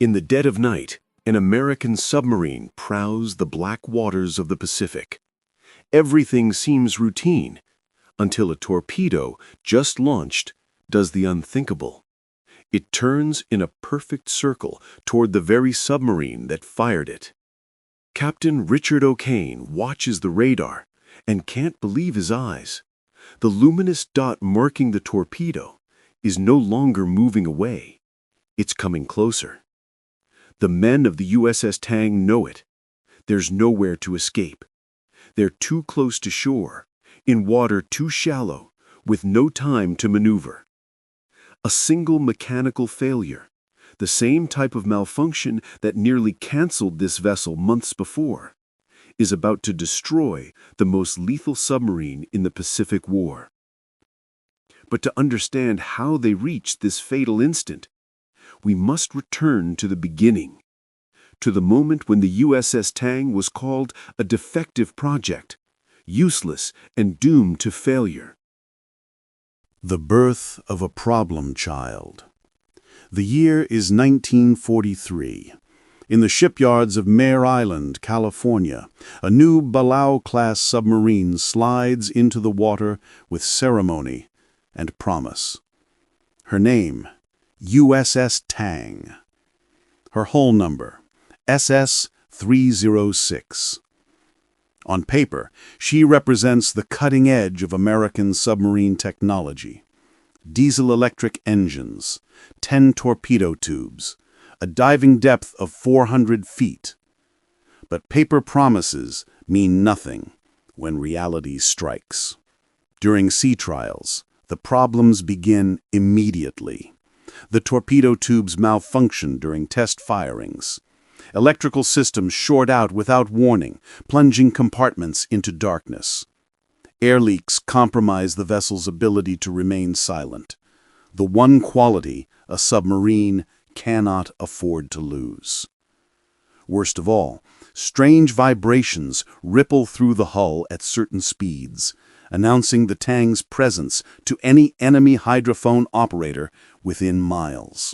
In the dead of night, an American submarine prowls the black waters of the Pacific. Everything seems routine until a torpedo, just launched, does the unthinkable. It turns in a perfect circle toward the very submarine that fired it. Captain Richard O'Kane watches the radar and can't believe his eyes. The luminous dot marking the torpedo is no longer moving away. It's coming closer. The men of the USS Tang know it. There's nowhere to escape. They're too close to shore, in water too shallow, with no time to maneuver. A single mechanical failure, the same type of malfunction that nearly canceled this vessel months before, is about to destroy the most lethal submarine in the Pacific War. But to understand how they reached this fatal instant, we must return to the beginning, to the moment when the USS Tang was called a defective project, useless and doomed to failure. The birth of a problem child. The year is 1943. In the shipyards of Mare Island, California, a new Balao-class submarine slides into the water with ceremony and promise. Her name, USS Tang. Her hull number, SS-306. On paper, she represents the cutting edge of American submarine technology. Diesel-electric engines, 10 torpedo tubes, a diving depth of 400 feet. But paper promises mean nothing when reality strikes. During sea trials, the problems begin immediately. The torpedo tubes malfunction during test firings. Electrical systems short out without warning, plunging compartments into darkness. Air leaks compromise the vessel's ability to remain silent. The one quality a submarine cannot afford to lose. Worst of all, strange vibrations ripple through the hull at certain speeds, announcing the Tang's presence to any enemy hydrophone operator within miles.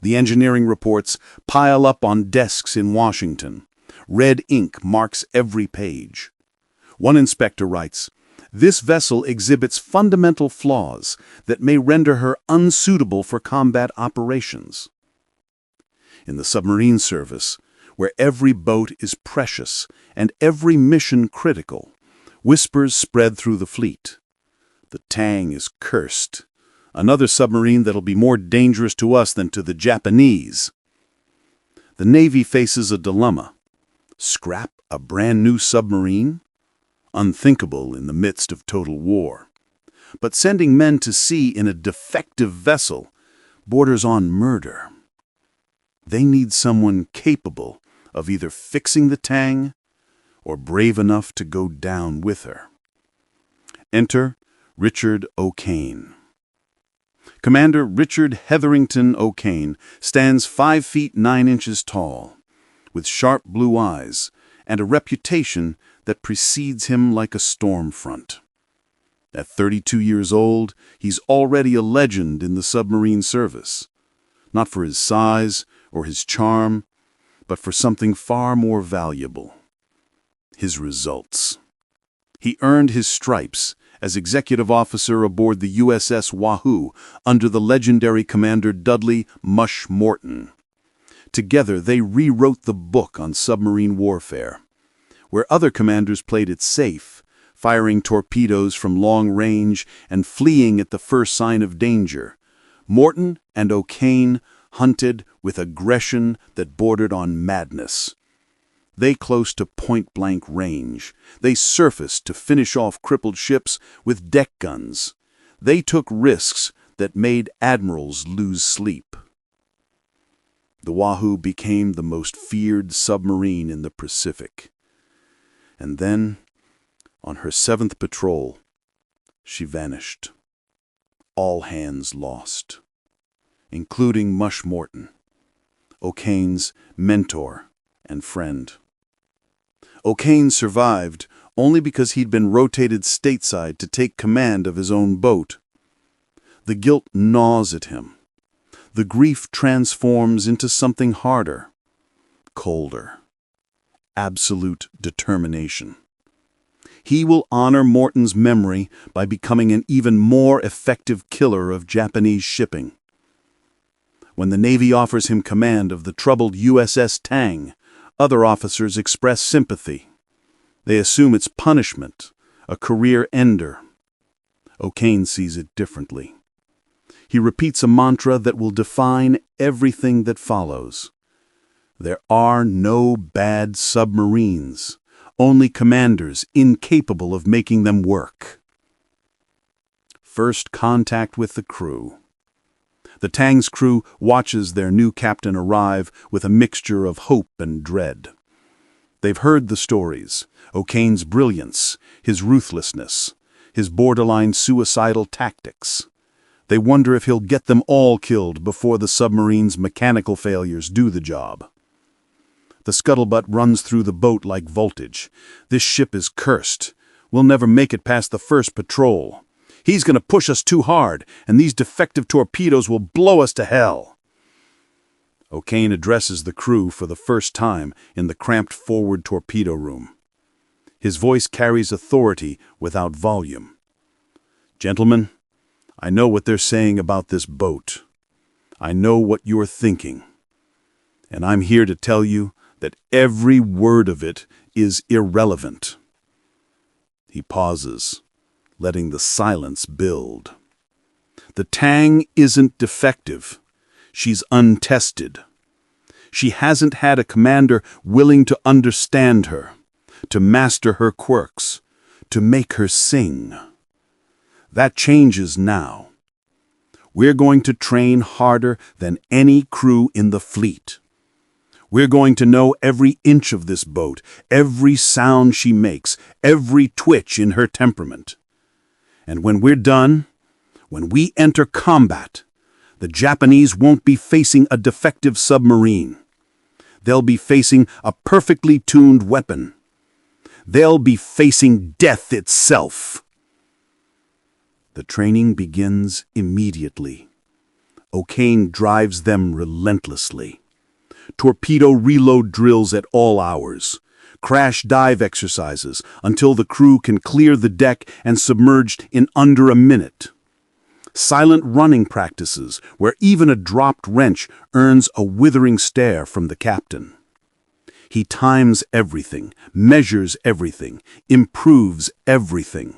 The engineering reports pile up on desks in Washington. Red ink marks every page. One inspector writes, "This vessel exhibits fundamental flaws that may render her unsuitable for combat operations." In the submarine service, where every boat is precious and every mission critical, whispers spread through the fleet. The Tang is cursed. Another submarine that'll be more dangerous to us than to the Japanese. The Navy faces a dilemma. Scrap a brand new submarine? Unthinkable in the midst of total war. But sending men to sea in a defective vessel borders on murder. They need someone capable of either fixing the Tang or brave enough to go down with her. Enter Richard O'Kane. Commander Richard Hetherington O'Kane stands 5 feet 9 inches tall, with sharp blue eyes and a reputation that precedes him like a storm front. At 32 years old, he's already a legend in the submarine service, not for his size or his charm, but for something far more valuable: his results. He earned his stripes as executive officer aboard the USS Wahoo under the legendary Commander Dudley "Mush" Morton. Together, they rewrote the book on submarine warfare. Where other commanders played it safe, firing torpedoes from long range and fleeing at the first sign of danger, Morton and O'Kane hunted with aggression that bordered on madness. They close to point-blank range. They surfaced to finish off crippled ships with deck guns. They took risks that made admirals lose sleep. The Wahoo became the most feared submarine in the Pacific. And then, on her 7th patrol, she vanished. All hands lost, including Mush Morton, O'Kane's mentor and friend. O'Kane survived only because he'd been rotated stateside to take command of his own boat. The guilt gnaws at him. the grief transforms into something harder, colder, absolute determination. He will honor Morton's memory by becoming an even more effective killer of Japanese shipping. When the Navy offers him command of the troubled USS Tang, other officers express sympathy. They assume it's punishment, a career ender. O'Kane sees it differently. He repeats a mantra that will define everything that follows. There are no bad submarines, only commanders incapable of making them work. First contact with the crew. The Tang's crew watches their new captain arrive with a mixture of hope and dread. They've heard the stories, O'Kane's brilliance, his ruthlessness, his borderline suicidal tactics. They wonder if he'll get them all killed before the submarine's mechanical failures do the job. The scuttlebutt runs through the boat like voltage. This ship is cursed. We'll never make it past the first patrol. He's going to push us too hard, and these defective torpedoes will blow us to hell. O'Kane addresses the crew for the first time in the cramped forward torpedo room. His voice carries authority without volume. Gentlemen, I know what they're saying about this boat. I know what you're thinking. And I'm here to tell you that every word of it is irrelevant. He pauses, letting the silence build. The Tang isn't defective. She's untested. She hasn't had a commander willing to understand her, to master her quirks, to make her sing. That changes now. We're going to train harder than any crew in the fleet. We're going to know every inch of this boat, every sound she makes, every twitch in her temperament. And when we're done, when we enter combat, the Japanese won't be facing a defective submarine. They'll be facing a perfectly tuned weapon. They'll be facing death itself. The training begins immediately. O'Kane drives them relentlessly. Torpedo reload drills at all hours. Crash dive exercises until the crew can clear the deck and submerged in under a minute. Silent running practices where even a dropped wrench earns a withering stare from the captain. He times everything, measures everything, improves everything.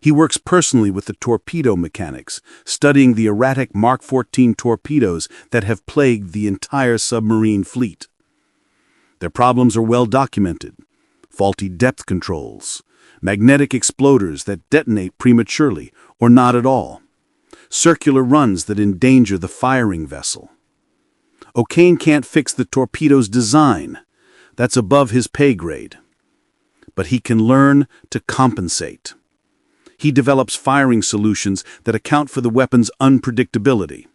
He works personally with the torpedo mechanics, studying the erratic Mark 14 torpedoes that have plagued the entire submarine fleet. Their problems are well documented. Faulty depth controls, magnetic exploders that detonate prematurely or not at all, circular runs that endanger the firing vessel. O'Kane can't fix the torpedo's design. That's above his pay grade. But he can learn to compensate. He develops firing solutions that account for the weapon's unpredictability.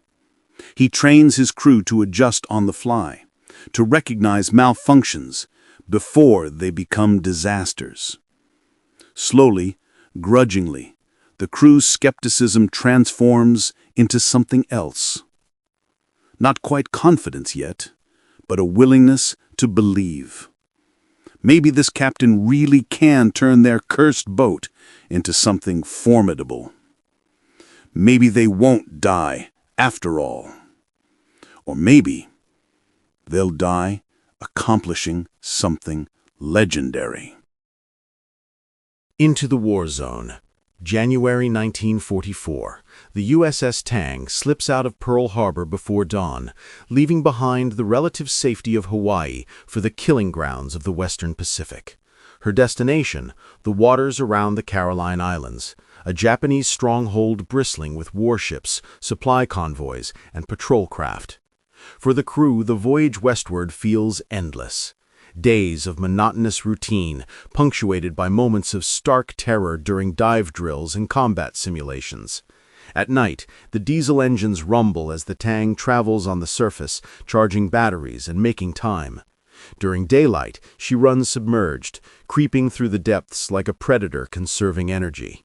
He trains his crew to adjust on the fly, to recognize malfunctions before they become disasters. Slowly, grudgingly, the crew's skepticism transforms into something else. Not quite confidence yet, but a willingness to believe. Maybe this captain really can turn their cursed boat into something formidable. Maybe they won't die after all. Or maybe they'll die accomplishing something legendary. Into the war zone. January 1944. The USS Tang slips out of Pearl Harbor before dawn, leaving behind the relative safety of Hawaii for the killing grounds of the Western Pacific. Her destination, the waters around the Caroline Islands, a Japanese stronghold bristling with warships, supply convoys, and patrol craft. For the crew, the voyage westward feels endless. Days of monotonous routine, punctuated by moments of stark terror during dive drills and combat simulations. At night, the diesel engines rumble as the Tang travels on the surface, charging batteries and making time. During daylight, she runs submerged, creeping through the depths like a predator conserving energy.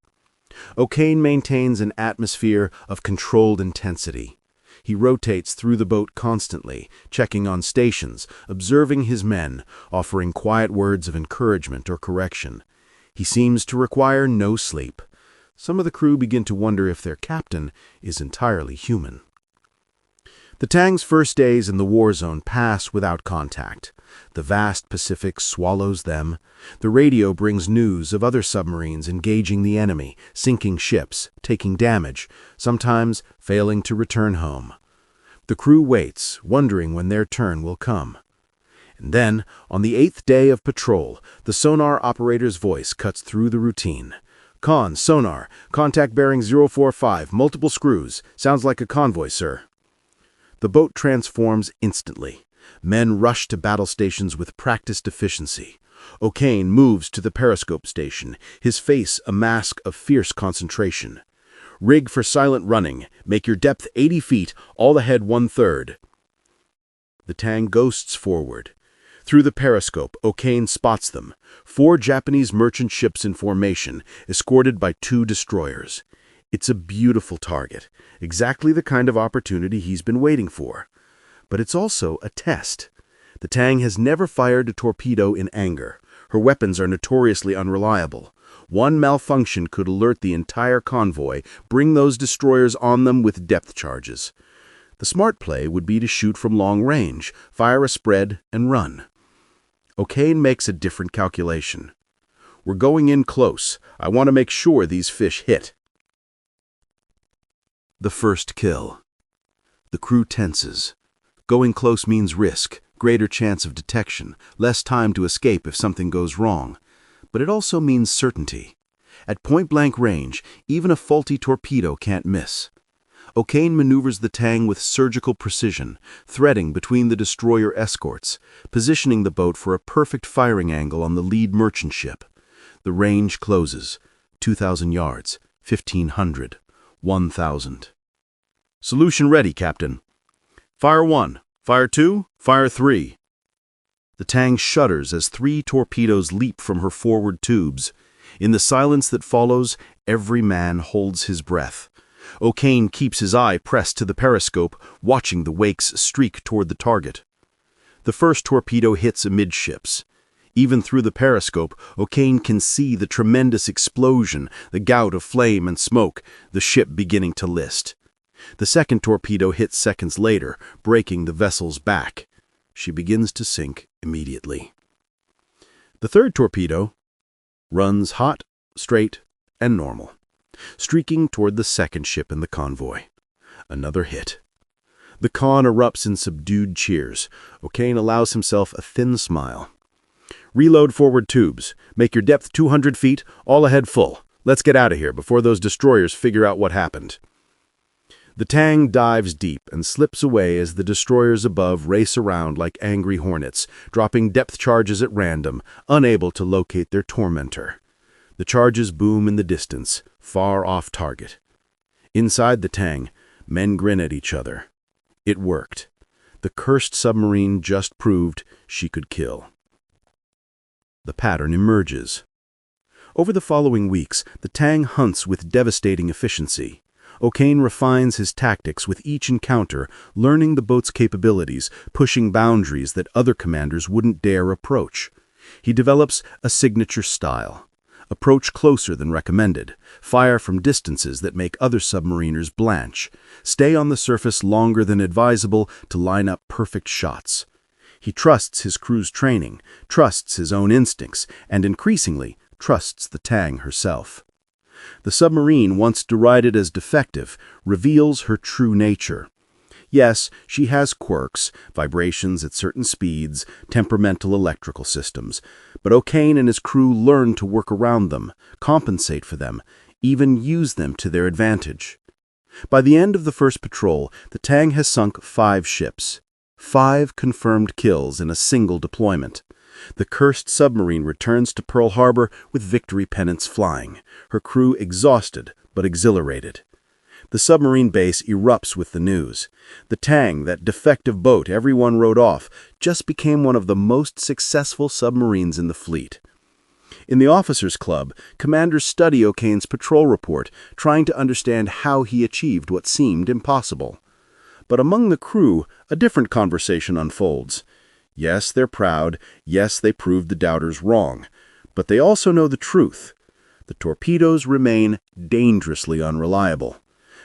O'Kane maintains an atmosphere of controlled intensity. He rotates through the boat constantly, checking on stations, observing his men, offering quiet words of encouragement or correction. He seems to require no sleep. Some of the crew begin to wonder if their captain is entirely human. The Tang's first days in the war zone pass without contact. The vast Pacific swallows them. The radio brings news of other submarines engaging the enemy, sinking ships, taking damage, sometimes failing to return home. The crew waits, wondering when their turn will come. And then, on the 8th day of patrol, the sonar operator's voice cuts through the routine. "Con, sonar, contact bearing 045, multiple screws. Sounds like a convoy, sir." The boat transforms instantly. Men rush to battle stations with practiced efficiency. O'Kane moves to the periscope station, his face a mask of fierce concentration. "Rig for silent running. Make your depth 80 feet, all ahead 1/3. The Tang ghosts forward. Through the periscope, O'Kane spots them. 4 Japanese merchant ships in formation, escorted by 2 destroyers. It's a beautiful target, exactly the kind of opportunity he's been waiting for. But it's also a test. The Tang has never fired a torpedo in anger. Her weapons are notoriously unreliable. One malfunction could alert the entire convoy, bring those destroyers on them with depth charges. The smart play would be to shoot from long range, fire a spread, and run. O'Kane makes a different calculation. "We're going in close. I want to make sure these fish hit." The first kill. The crew tenses. Going close means risk, greater chance of detection, less time to escape if something goes wrong. But it also means certainty. At point-blank range, even a faulty torpedo can't miss. O'Kane maneuvers the Tang with surgical precision, threading between the destroyer escorts, positioning the boat for a perfect firing angle on the lead merchant ship. The range closes. 2,000 yards, 1,500, 1,000. "Solution ready, Captain." "Fire 1, fire 2, fire 3. The Tang shudders as 3 torpedoes leap from her forward tubes. In the silence that follows, every man holds his breath. O'Kane keeps his eye pressed to the periscope, watching the wakes streak toward the target. The first torpedo hits amidships. Even through the periscope, O'Kane can see the tremendous explosion, the gout of flame and smoke, the ship beginning to list. The second torpedo hits seconds later, breaking the vessel's back. She begins to sink immediately. The third torpedo runs hot, straight, and normal, streaking toward the second ship in the convoy. Another hit. The con erupts in subdued cheers. O'Kane allows himself a thin smile. "Reload forward tubes. Make your depth 200 feet, all ahead full. Let's get out of here before those destroyers figure out what happened." The Tang dives deep and slips away as the destroyers above race around like angry hornets, dropping depth charges at random, unable to locate their tormentor. The charges boom in the distance, far off target. Inside the Tang, men grin at each other. It worked. The cursed submarine just proved she could kill. The pattern emerges. Over the following weeks, the Tang hunts with devastating efficiency. O'Kane refines his tactics with each encounter, learning the boat's capabilities, pushing boundaries that other commanders wouldn't dare approach. He develops a signature style. Approach closer than recommended. Fire from distances that make other submariners blanch. Stay on the surface longer than advisable to line up perfect shots. He trusts his crew's training, trusts his own instincts, and increasingly trusts the Tang herself. The submarine, once derided as defective, reveals her true nature. Yes, she has quirks, vibrations at certain speeds, temperamental electrical systems, but O'Kane and his crew learn to work around them, compensate for them, even use them to their advantage. By the end of the first patrol, the Tang has sunk 5 ships. 5 confirmed kills in a single deployment. The cursed submarine returns to Pearl Harbor with victory pennants flying, her crew exhausted but exhilarated. The submarine base erupts with the news. The Tang, that defective boat everyone wrote off, just became one of the most successful submarines in the fleet. In the Officers' Club, commanders study O'Kane's patrol report, trying to understand how he achieved what seemed impossible. But among the crew, a different conversation unfolds. Yes, they're proud. Yes, they proved the doubters wrong. But they also know the truth. The torpedoes remain dangerously unreliable.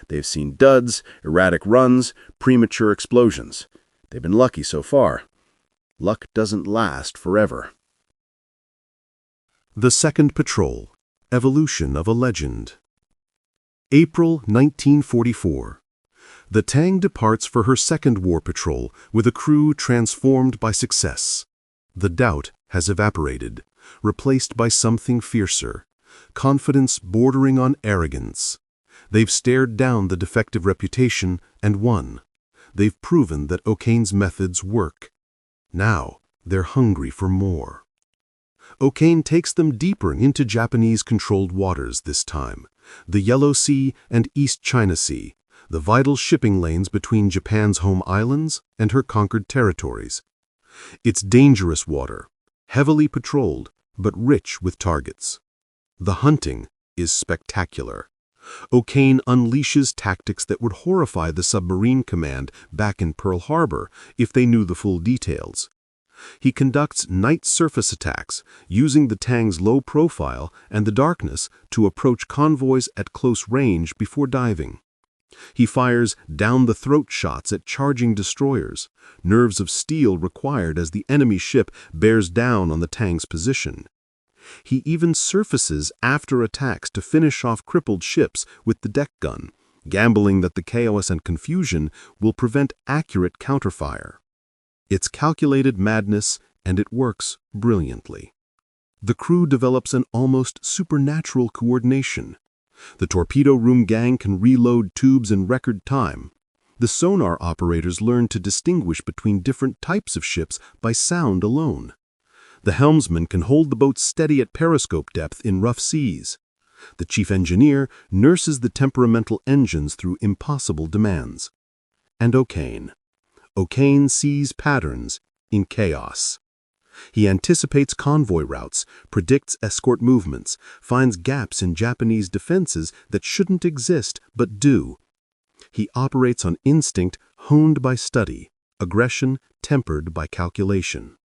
They've seen duds, erratic runs, premature explosions. They've been lucky so far. Luck doesn't last forever. The Second Patrol, Evolution of a Legend. April 1944. The Tang departs for her second war patrol with a crew transformed by success. The doubt has evaporated, replaced by something fiercer, confidence bordering on arrogance. They've stared down the defective reputation and won. They've proven that O'Kane's methods work. Now they're hungry for more. O'Kane takes them deeper into Japanese-controlled waters this time, the Yellow Sea and East China Sea, the vital shipping lanes between Japan's home islands and her conquered territories. It's dangerous water, heavily patrolled, but rich with targets. The hunting is spectacular. O'Kane unleashes tactics that would horrify the submarine command back in Pearl Harbor if they knew the full details. He conducts night surface attacks, using the Tang's low profile and the darkness to approach convoys at close range before diving. He fires down-the-throat shots at charging destroyers, nerves of steel required as the enemy ship bears down on the Tang's position. He even surfaces after attacks to finish off crippled ships with the deck gun, gambling that the chaos and confusion will prevent accurate counterfire. It's calculated madness, and it works brilliantly. The crew develops an almost supernatural coordination. The torpedo room gang can reload tubes in record time. The sonar operators learn to distinguish between different types of ships by sound alone. The helmsman can hold the boat steady at periscope depth in rough seas. The chief engineer nurses the temperamental engines through impossible demands. And O'Kane sees patterns in chaos. He anticipates convoy routes, predicts escort movements, finds gaps in Japanese defenses that shouldn't exist but do. He operates on instinct honed by study, aggression tempered by calculation.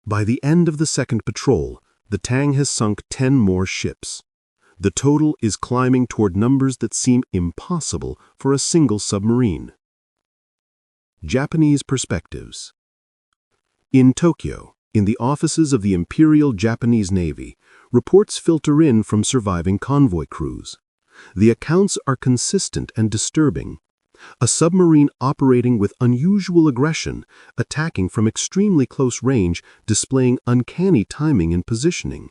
By the end of the second patrol, the Tang has sunk 10 more ships. The total is climbing toward numbers that seem impossible for a single submarine. Japanese perspectives. In Tokyo, in the offices of the Imperial Japanese Navy, reports filter in from surviving convoy crews. The accounts are consistent and disturbing. A submarine operating with unusual aggression, attacking from extremely close range, displaying uncanny timing and positioning.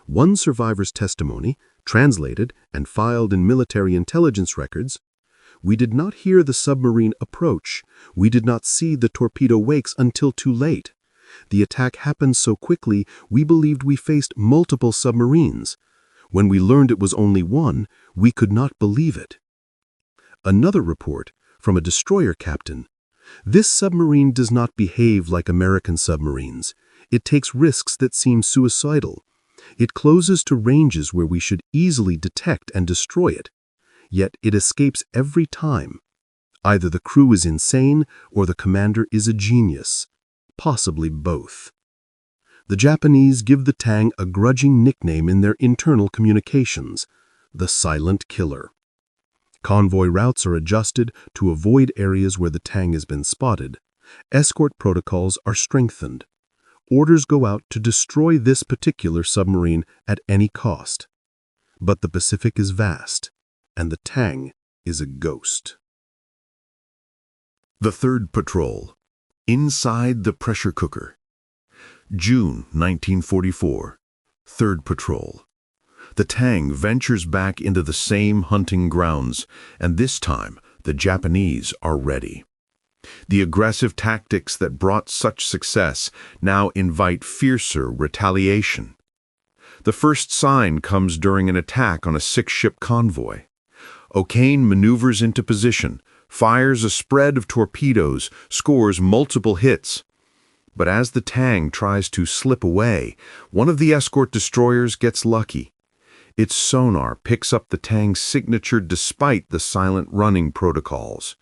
One survivor's testimony, translated and filed in military intelligence records: "We did not hear the submarine approach. We did not see the torpedo wakes until too late. The attack happened so quickly we believed we faced multiple submarines. When we learned it was only one, we could not believe it." Another report, from a destroyer captain: "This submarine does not behave like American submarines. It takes risks that seem suicidal. It closes to ranges where we should easily detect and destroy it. Yet it escapes every time. Either the crew is insane or the commander is a genius, possibly both." The Japanese give the Tang a grudging nickname in their internal communications: the Silent Killer. Convoy routes are adjusted to avoid areas where the Tang has been spotted. Escort protocols are strengthened. Orders go out to destroy this particular submarine at any cost. But the Pacific is vast, and the Tang is a ghost. The Third Patrol, Inside the Pressure Cooker. June 1944. Third Patrol. The Tang ventures back into the same hunting grounds, and this time the Japanese are ready. The aggressive tactics that brought such success now invite fiercer retaliation. The first sign comes during an attack on a 6-ship convoy. O'Kane maneuvers into position, fires a spread of torpedoes, scores multiple hits. But as the Tang tries to slip away, one of the escort destroyers gets lucky. Its sonar picks up the Tang's signature despite the silent running protocols.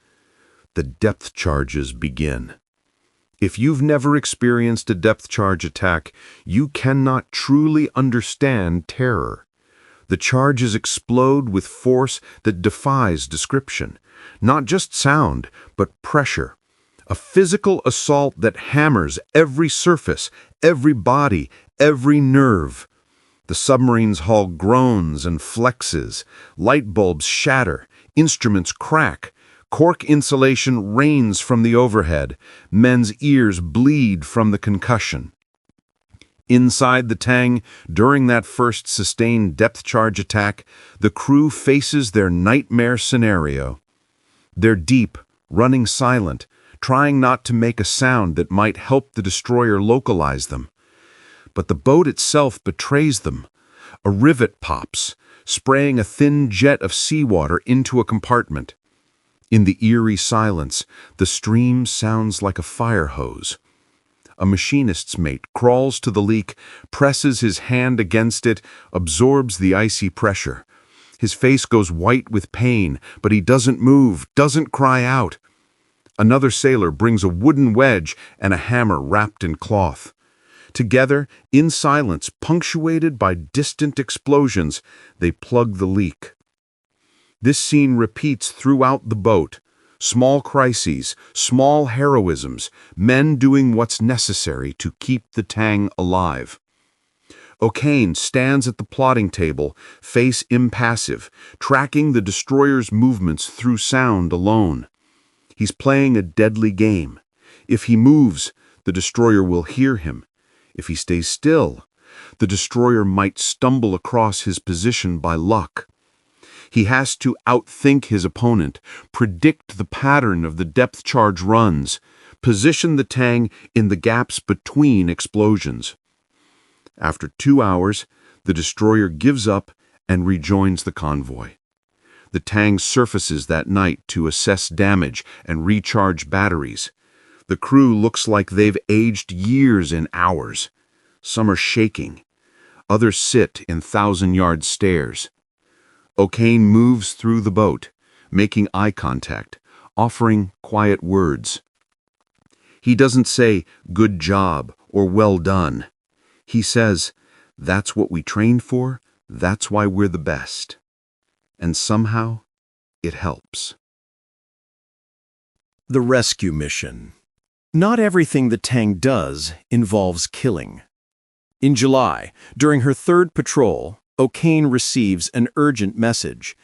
the depth charges begin. If you've never experienced a depth charge attack, you cannot truly understand terror. The charges explode with force that defies description. Not just sound, but pressure. A physical assault that hammers every surface, every body, every nerve. The submarine's hull groans and flexes. Light bulbs shatter. Instruments crack. Cork insulation rains from the overhead. Men's ears bleed from the concussion. Inside the Tang, during that first sustained depth charge attack, the crew faces their nightmare scenario. They're deep, running silent, trying not to make a sound that might help the destroyer localize them. But the boat itself betrays them. A rivet pops, spraying a thin jet of seawater into a compartment. In the eerie silence, the stream sounds like a fire hose. A machinist's mate crawls to the leak, presses his hand against it, absorbs the icy pressure. His face goes white with pain, but he doesn't move, doesn't cry out. Another sailor brings a wooden wedge and a hammer wrapped in cloth. Together, in silence, punctuated by distant explosions, they plug the leak. This scene repeats throughout the boat. Small crises, small heroisms, men doing what's necessary to keep the Tang alive. O'Kane stands at the plotting table, face impassive, tracking the destroyer's movements through sound alone. He's playing a deadly game. If he moves, the destroyer will hear him. If he stays still, the destroyer might stumble across his position by luck. He has to outthink his opponent, predict the pattern of the depth charge runs, position the Tang in the gaps between explosions. After 2 hours, the destroyer gives up and rejoins the convoy. The Tang surfaces that night to assess damage and recharge batteries. The crew looks like they've aged years in hours. Some are shaking. Others sit in 1,000-yard stares. O'Kane moves through the boat, making eye contact, offering quiet words. He doesn't say, "Good job," or "Well done." He says, "That's what we trained for, that's why we're the best." And somehow, it helps. The rescue mission. Not everything the Tang does involves killing. In July, during her third patrol, O'Kane receives an urgent message.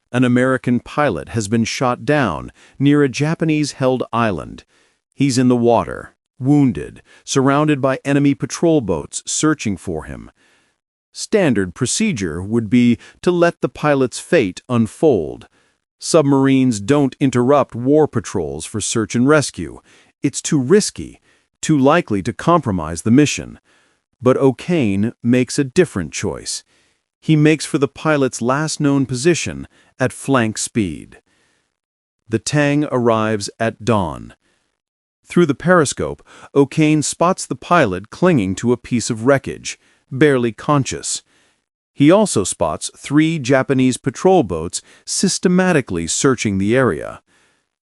An American pilot has been shot down near a Japanese-held island. He's in the water, wounded, surrounded by enemy patrol boats searching for him. Standard procedure would be to let the pilot's fate unfold. Submarines don't interrupt war patrols for search and rescue. It's too risky, too likely to compromise the mission. But O'Kane makes a different choice. He makes for the pilot's last known position at flank speed. The Tang arrives at dawn. Through the periscope, O'Kane spots the pilot clinging to a piece of wreckage, barely conscious. He also spots 3 Japanese patrol boats systematically searching the area.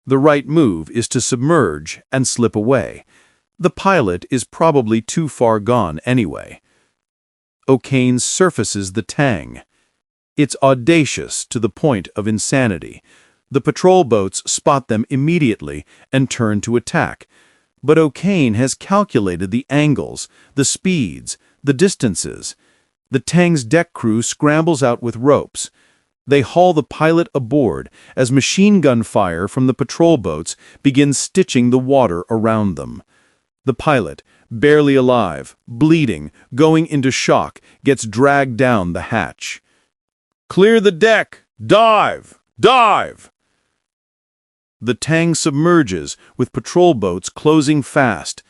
The right move is to submerge and slip away. The pilot is probably too far gone anyway. O'Kane surfaces the Tang. It's audacious to the point of insanity. The patrol boats spot them immediately and turn to attack. But O'Kane has calculated the angles, the speeds, the distances. The Tang's deck crew scrambles out with ropes. They haul the pilot aboard as machine gun fire from the patrol boats begins stitching the water around them. The pilot, barely alive, bleeding, going into shock, gets dragged down the hatch. "Clear the deck! Dive! Dive!" The Tang submerges, with patrol boats closing fast.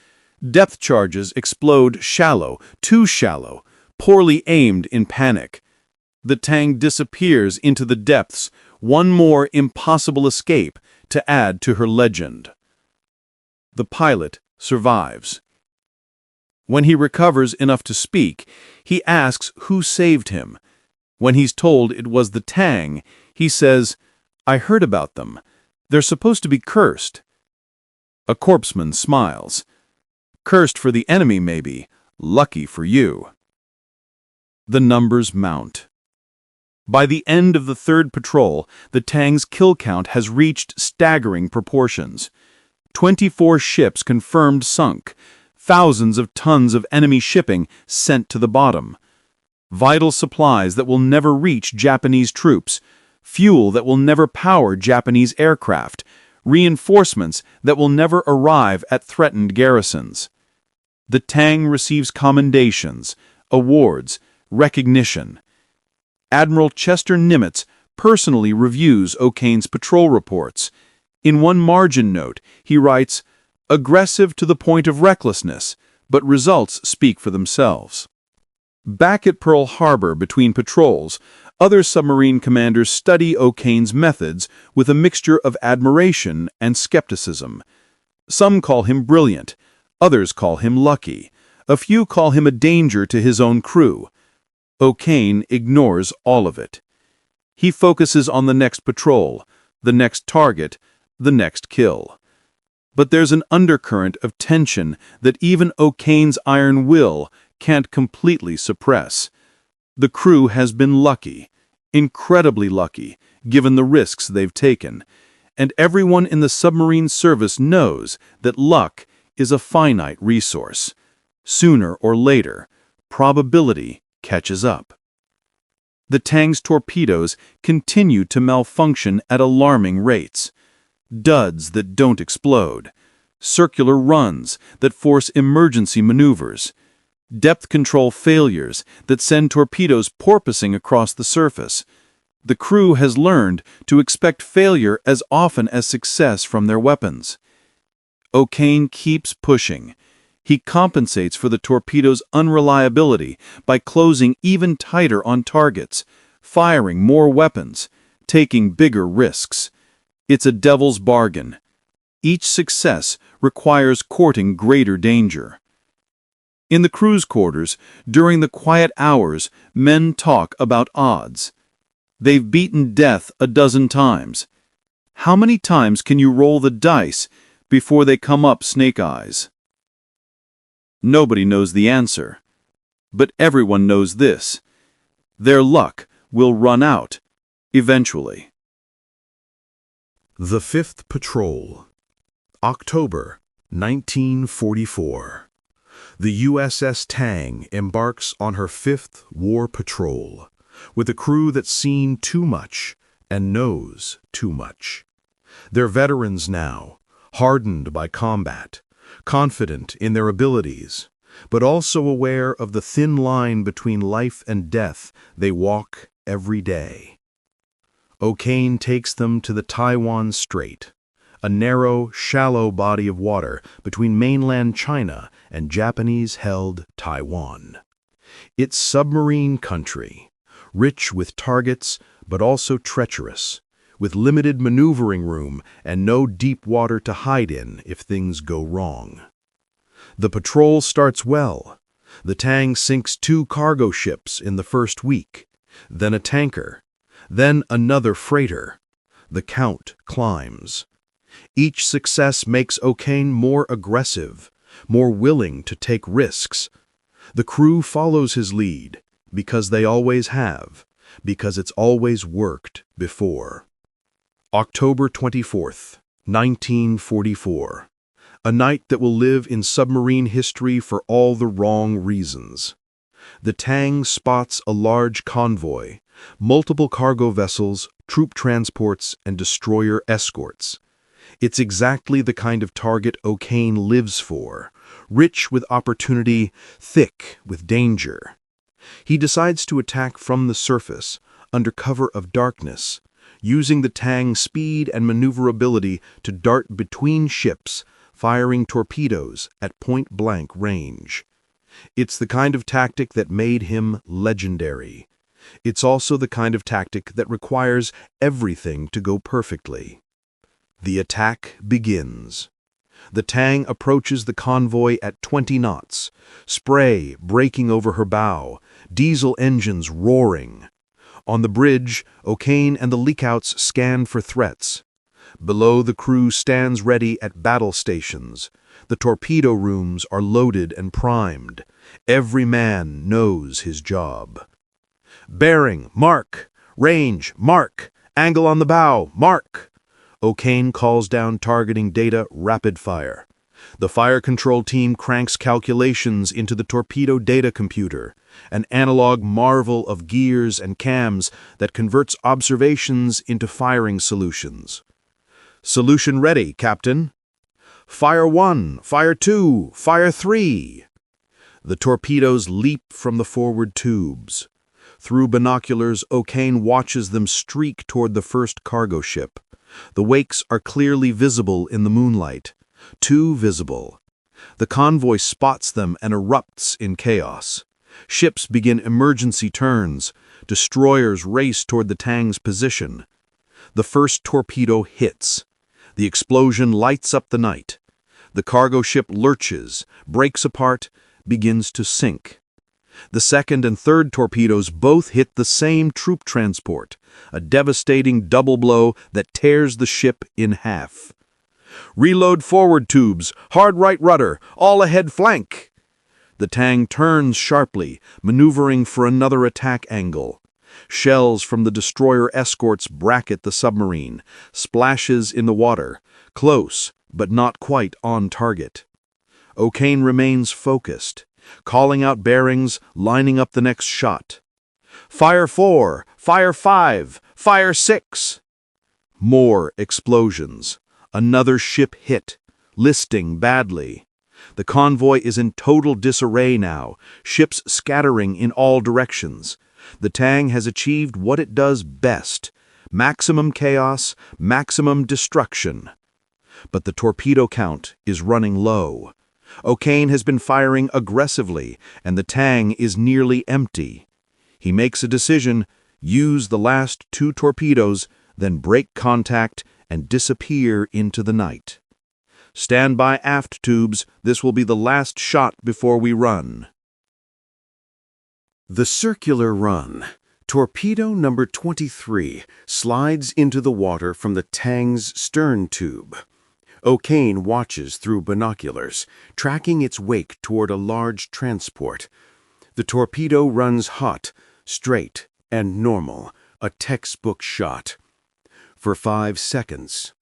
Depth charges explode shallow, too shallow, poorly aimed in panic. The Tang disappears into the depths, one more impossible escape to add to her legend. The pilot survives. When he recovers enough to speak, he asks who saved him. When he's told it was the Tang, he says, "I heard about them. They're supposed to be cursed. A corpsman smiles. Cursed for the enemy, maybe. Lucky for you. The numbers mount. By the end of the third patrol, the Tang's kill count has reached staggering proportions. 24 ships confirmed sunk, thousands of tons of enemy shipping sent to the bottom. Vital supplies that will never reach Japanese troops, fuel that will never power Japanese aircraft, reinforcements that will arrive arrive at threatened garrisons. The Tang receives commendations, awards, recognition. Admiral Chester Nimitz personally reviews O'Kane's patrol reports. In one margin note, he writes, "Aggressive to the point of recklessness, but results speak for themselves." Back at Pearl Harbor between patrols, other submarine commanders study O'Kane's methods with a mixture of admiration and skepticism. Some call him brilliant, others call him lucky, a few call him a danger to his own crew. O'Kane ignores all of it. He focuses on the next patrol, the next target, the next kill. But there's an undercurrent of tension that even O'Kane's iron will can't completely suppress. The crew has been lucky, incredibly lucky, given the risks they've taken, and everyone in the submarine service knows that luck is a finite resource. Sooner or later, probability catches up. The Tang's torpedoes continue to malfunction at alarming rates. Duds that don't explode, circular runs that force emergency maneuvers, depth control failures that send torpedoes porpoising across the surface. The crew has learned to expect failure as often as success from their weapons. O'Kane keeps pushing. He compensates for the torpedo's unreliability by closing even tighter on targets, firing more weapons, taking bigger risks. It's a devil's bargain. Each success requires courting greater danger. In the crew's quarters, during the quiet hours, men talk about odds. They've beaten death a dozen times. How many times can you roll the dice before they come up snake eyes? Nobody knows the answer. But everyone knows this. Their luck will run out, eventually. The Fifth Patrol, October 1944. The USS Tang embarks on her fifth war patrol, with a crew that's seen too much and knows too much. They're veterans now, hardened by combat, confident in their abilities, but also aware of the thin line between life and death they walk every day. O'Kane takes them to the Taiwan Strait, a narrow, shallow body of water between mainland China and Japanese-held Taiwan. It's submarine country, rich with targets but also treacherous, with limited maneuvering room and no deep water to hide in if things go wrong. The patrol starts well. The Tang sinks 2 cargo ships in the first week, then a tanker, then another freighter. The count climbs. Each success makes O'Kane more aggressive, more willing to take risks. The crew follows his lead, because they always have, because it's always worked before. October 24th, 1944. A night that will live in submarine history for all the wrong reasons. The Tang spots a large convoy, multiple cargo vessels, troop transports, and destroyer escorts. It's exactly the kind of target O'Kane lives for, rich with opportunity, thick with danger. He decides to attack from the surface, under cover of darkness, using the Tang's speed and maneuverability to dart between ships, firing torpedoes at point-blank range. It's the kind of tactic that made him legendary. It's also the kind of tactic that requires everything to go perfectly. The attack begins. The Tang approaches the convoy at 20 knots, spray breaking over her bow, diesel engines roaring. On the bridge, O'Kane and the leakouts scan for threats. Below, the crew stands ready at battle stations. The torpedo rooms are loaded and primed. Every man knows his job. Bearing, mark. Range, mark. Angle on the bow, mark. O'Kane calls down targeting data rapid fire. The fire control team cranks calculations into the torpedo data computer, an analog marvel of gears and cams that converts observations into firing solutions. Solution ready, Captain. Fire 1, Fire 2, Fire 3. The torpedoes leap from the forward tubes. Through binoculars, O'Kane watches them streak toward the first cargo ship. The wakes are clearly visible in the moonlight. Too visible. The convoy spots them and erupts in chaos. Ships begin emergency turns. Destroyers race toward the Tang's position. The first torpedo hits. The explosion lights up the night. The cargo ship lurches, breaks apart, begins to sink. The second and third torpedoes both hit the same troop transport, a devastating double blow that tears the ship in half. Reload forward tubes, hard right rudder, all ahead flank. The Tang turns sharply, maneuvering for another attack angle. Shells from the destroyer escorts bracket the submarine, splashes in the water, close but not quite on target. O'Kane remains focused, calling out bearings, lining up the next shot. Fire 4, Fire 5, Fire 6. More explosions. Another ship hit, listing badly. The convoy is in total disarray now, ships scattering in all directions. The Tang has achieved what it does best: maximum chaos, maximum destruction. But the torpedo count is running low. O'Kane has been firing aggressively, and the Tang is nearly empty. He makes a decision: use the last 2 torpedoes, then break contact and disappear into the night. Stand by aft tubes. This will be the last shot before we run. The circular run. Torpedo number 23 slides into the water from the Tang's stern tube. O'Kane watches through binoculars, tracking its wake toward a large transport. The torpedo runs hot, straight, and normal, a textbook shot. For 5 seconds.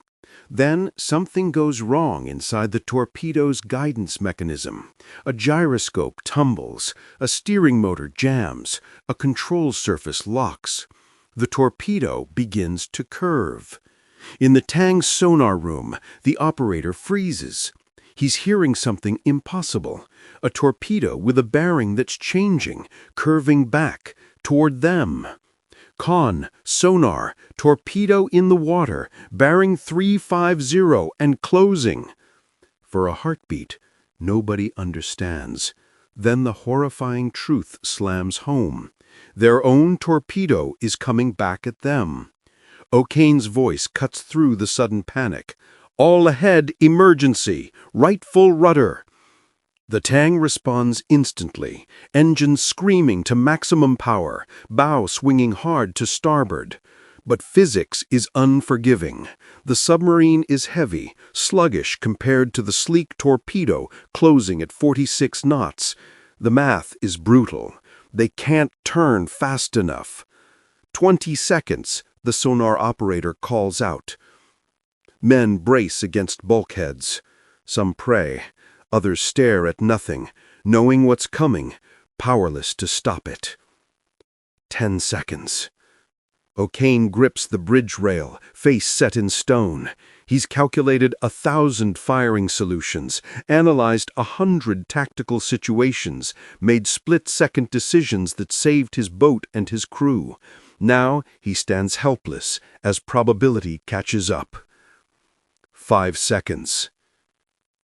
Then something goes wrong inside the torpedo's guidance mechanism. A gyroscope tumbles, a steering motor jams, a control surface locks. The torpedo begins to curve. In the Tang sonar room, the operator freezes. He's hearing something impossible. A torpedo with a bearing that's changing, curving back, toward them. Con, sonar, torpedo in the water, bearing 350 and closing. For a heartbeat, nobody understands. Then the horrifying truth slams home. Their own torpedo is coming back at them. O'Kane's voice cuts through the sudden panic. All ahead, emergency, right full rudder. The Tang responds instantly, engine screaming to maximum power, bow swinging hard to starboard. But physics is unforgiving. The submarine is heavy, sluggish compared to the sleek torpedo closing at 46 knots. The math is brutal. They can't turn fast enough. 20 seconds, the sonar operator calls out. Men brace against bulkheads. Some pray. Others stare at nothing, knowing what's coming, powerless to stop it. 10 seconds. O'Kane grips the bridge rail, face set in stone. He's calculated 1,000 firing solutions, analyzed 100 tactical situations, made split-second decisions that saved his boat and his crew. Now he stands helpless as probability catches up. 5 seconds.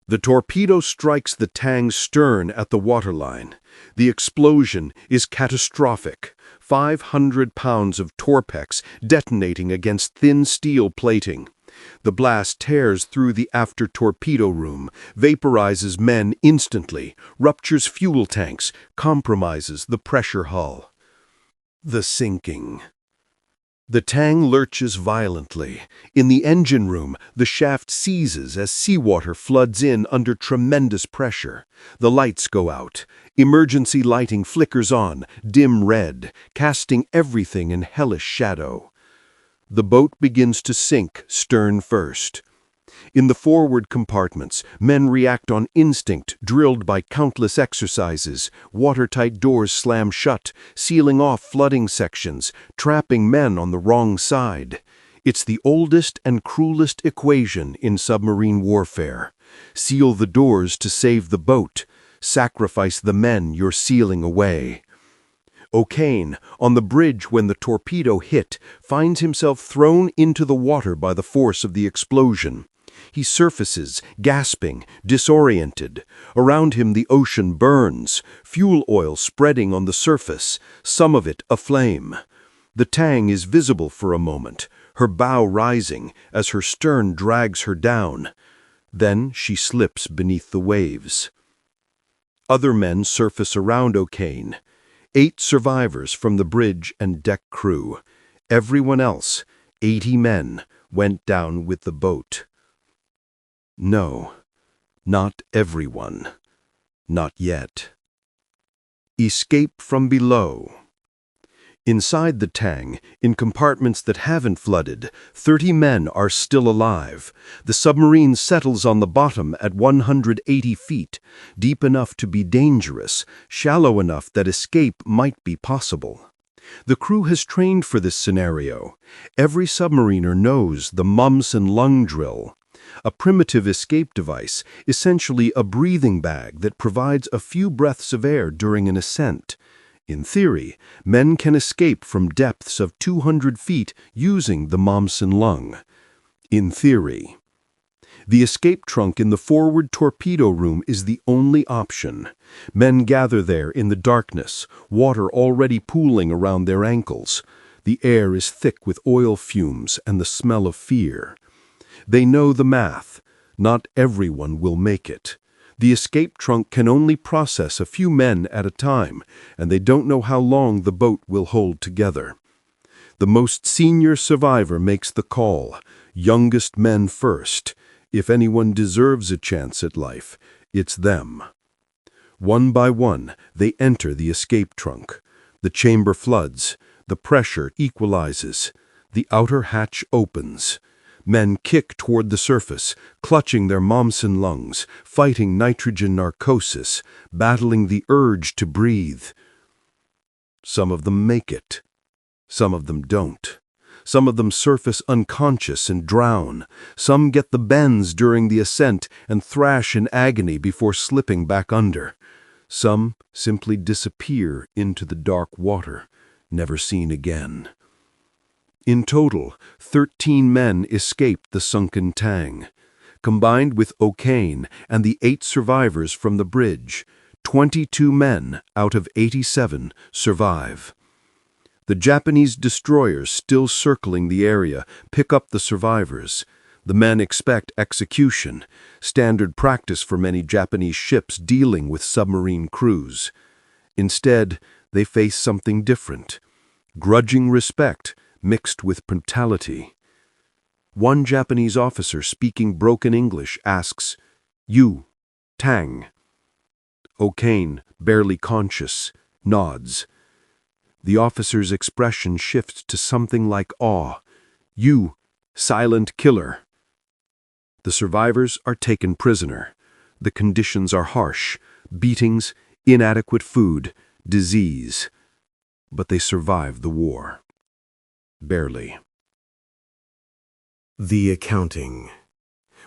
The torpedo strikes the Tang's stern at the waterline. The explosion is catastrophic. 500 pounds of torpex detonating against thin steel plating. The blast tears through the after torpedo room, vaporizes men instantly, ruptures fuel tanks, compromises the pressure hull. The sinking. The Tang lurches violently. In the engine room, the shaft seizes as seawater floods in under tremendous pressure. The lights go out. Emergency lighting flickers on, dim red, casting everything in hellish shadow. The boat begins to sink, stern first. In the forward compartments, men react on instinct, drilled by countless exercises. Watertight doors slam shut, sealing off flooding sections, trapping men on the wrong side. It's the oldest and cruelest equation in submarine warfare. Seal the doors to save the boat. Sacrifice the men you're sealing away. O'Kane, on the bridge when the torpedo hit, finds himself thrown into the water by the force of the explosion. He surfaces, gasping, disoriented. Around him the ocean burns, fuel oil spreading on the surface, some of it aflame. The Tang is visible for a moment, her bow rising as her stern drags her down. Then she slips beneath the waves. Other men surface around O'Kane. 8 survivors from the bridge and deck crew. Everyone else, 80 men, went down with the boat. No, not everyone. Not yet. Escape from below. Inside the Tang, in compartments that haven't flooded, 30 men are still alive. The submarine settles on the bottom at 180 feet, deep enough to be dangerous, shallow enough that escape might be possible. The crew has trained for this scenario. Every submariner knows the mumps and lung drill. A primitive escape device, essentially a breathing bag that provides a few breaths of air during an ascent. In theory, men can escape from depths of 200 feet using the Momsen lung. In theory. The escape trunk in the forward torpedo room is the only option. Men gather there in the darkness, water already pooling around their ankles. The air is thick with oil fumes and the smell of fear. They know the math. Not everyone will make it. The escape trunk can only process a few men at a time, and they don't know how long the boat will hold together. The most senior survivor makes the call. Youngest men first. If anyone deserves a chance at life, it's them. One by one, they enter the escape trunk. The chamber floods. The pressure equalizes. The outer hatch opens. Men kick toward the surface, clutching their Momsen lungs, fighting nitrogen narcosis, battling the urge to breathe. Some of them make it. Some of them don't. Some of them surface unconscious and drown. Some get the bends during the ascent and thrash in agony before slipping back under. Some simply disappear into the dark water, never seen again. In total, 13 men escaped the sunken Tang. Combined with O'Kane and the 8 survivors from the bridge, 22 men out of 87 survive. The Japanese destroyers still circling the area pick up the survivors. The men expect execution, standard practice for many Japanese ships dealing with submarine crews. Instead, they face something different. Grudging respect mixed with brutality. One Japanese officer speaking broken English asks, "You, Tang?" O'Kane, barely conscious, nods. The officer's expression shifts to something like awe. "You, silent killer." The survivors are taken prisoner. The conditions are harsh: beatings, inadequate food, disease. But they survive the war. Barely. The accounting.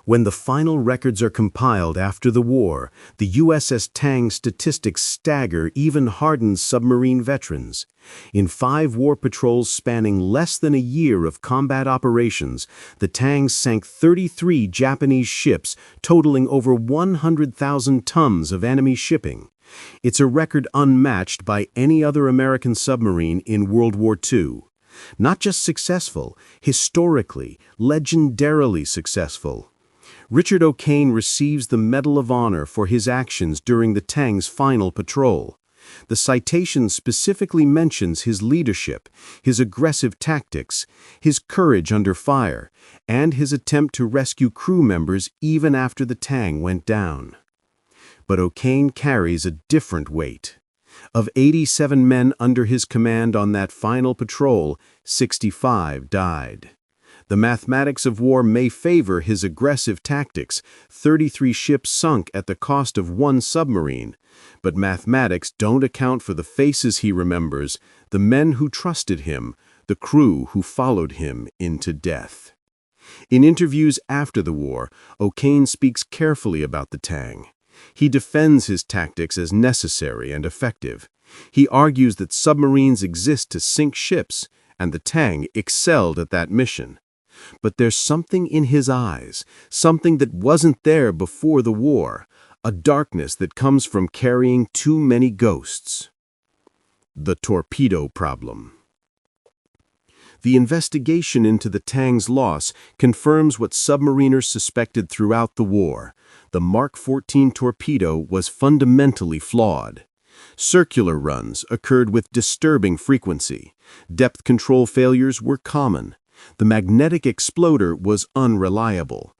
When the final records are compiled after the war, the USS Tang statistics stagger even hardened submarine veterans. In 5 war patrols spanning less than a year of combat operations, the Tang sank 33 Japanese ships, totaling over 100,000 tons of enemy shipping. It's a record unmatched by any other American submarine in World War II. Not just successful, historically, legendarily successful. Richard O'Kane receives the Medal of Honor for his actions during the Tang's final patrol. The citation specifically mentions his leadership, his aggressive tactics, his courage under fire, and his attempt to rescue crew members even after the Tang went down. But O'Kane carries a different weight. Of 87 men under his command on that final patrol, 65 died. The mathematics of war may favor his aggressive tactics. 33 ships sunk at the cost of 1 submarine. But mathematics don't account for the faces he remembers, the men who trusted him, the crew who followed him into death. In interviews after the war, O'Kane speaks carefully about the Tang. He defends his tactics as necessary and effective. He argues that submarines exist to sink ships, and the Tang excelled at that mission. But there's something in his eyes, something that wasn't there before the war, a darkness that comes from carrying too many ghosts. The torpedo problem. The investigation into the Tang's loss confirms what submariners suspected throughout the war. The Mark 14 torpedo was fundamentally flawed. Circular runs occurred with disturbing frequency. Depth control failures were common. The magnetic exploder was unreliable.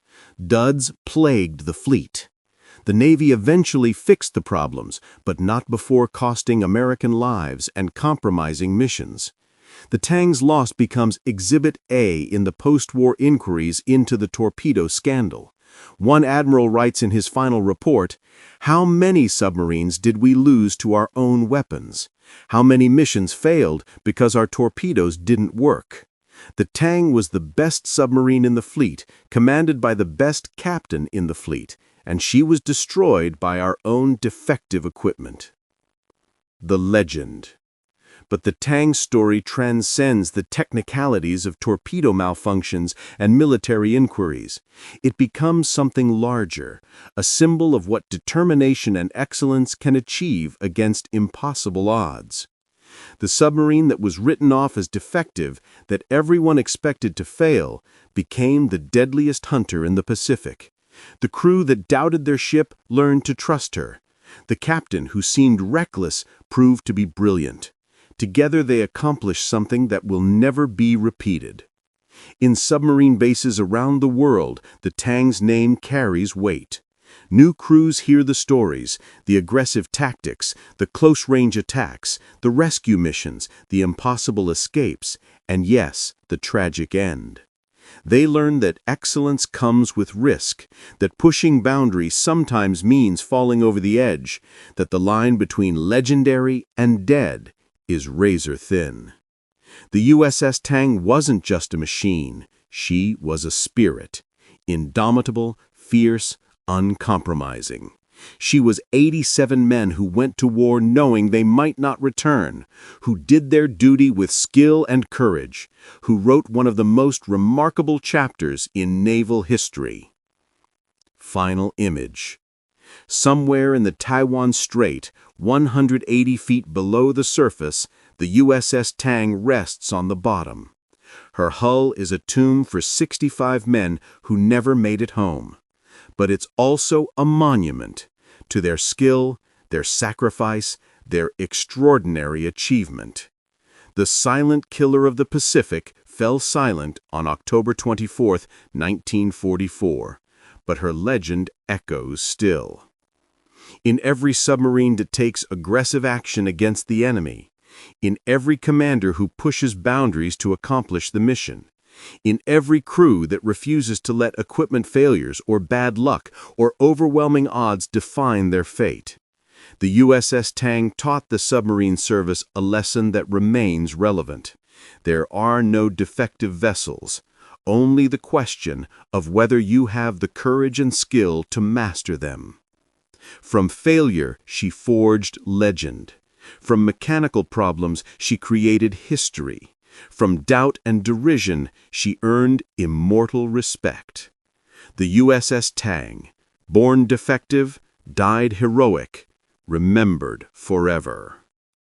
Duds plagued the fleet. The Navy eventually fixed the problems, but not before costing American lives and compromising missions. The Tang's loss becomes Exhibit A in the post-war inquiries into the torpedo scandal. One admiral writes in his final report, "How many submarines did we lose to our own weapons? How many missions failed because our torpedoes didn't work?" The Tang was the best submarine in the fleet, commanded by the best captain in the fleet, and she was destroyed by our own defective equipment. The legend. But the Tang story transcends the technicalities of torpedo malfunctions and military inquiries. It becomes something larger, a symbol of what determination and excellence can achieve against impossible odds. The submarine that was written off as defective, that everyone expected to fail, became the deadliest hunter in the Pacific. The crew that doubted their ship learned to trust her. The captain who seemed reckless proved to be brilliant. Together they accomplished something that will never be repeated. In submarine bases around the world, the Tang's name carries weight. New crews hear the stories, the aggressive tactics, the close-range attacks, the rescue missions, the impossible escapes, and yes, the tragic end. They learn that excellence comes with risk, that pushing boundaries sometimes means falling over the edge, that the line between legendary and dead is razor thin. The USS Tang wasn't just a machine, she was a spirit, indomitable, fierce, uncompromising. She was 87 men who went to war knowing they might not return, who did their duty with skill and courage, who wrote one of the most remarkable chapters in naval history. Final image. Somewhere in the Taiwan Strait, 180 feet below the surface, the USS Tang rests on the bottom. Her hull is a tomb for 65 men who never made it home. But it's also a monument to their skill, their sacrifice, their extraordinary achievement. The silent killer of the Pacific fell silent on October 24, 1944, but her legend echoes still. In every submarine that takes aggressive action against the enemy, in every commander who pushes boundaries to accomplish the mission, in every crew that refuses to let equipment failures or bad luck or overwhelming odds define their fate. The USS Tang taught the submarine service a lesson that remains relevant. There are no defective vessels, only the question of whether you have the courage and skill to master them. From failure, she forged legend. From mechanical problems, she created history. From doubt and derision, she earned immortal respect. The USS Tang, born defective, died heroic, remembered forever.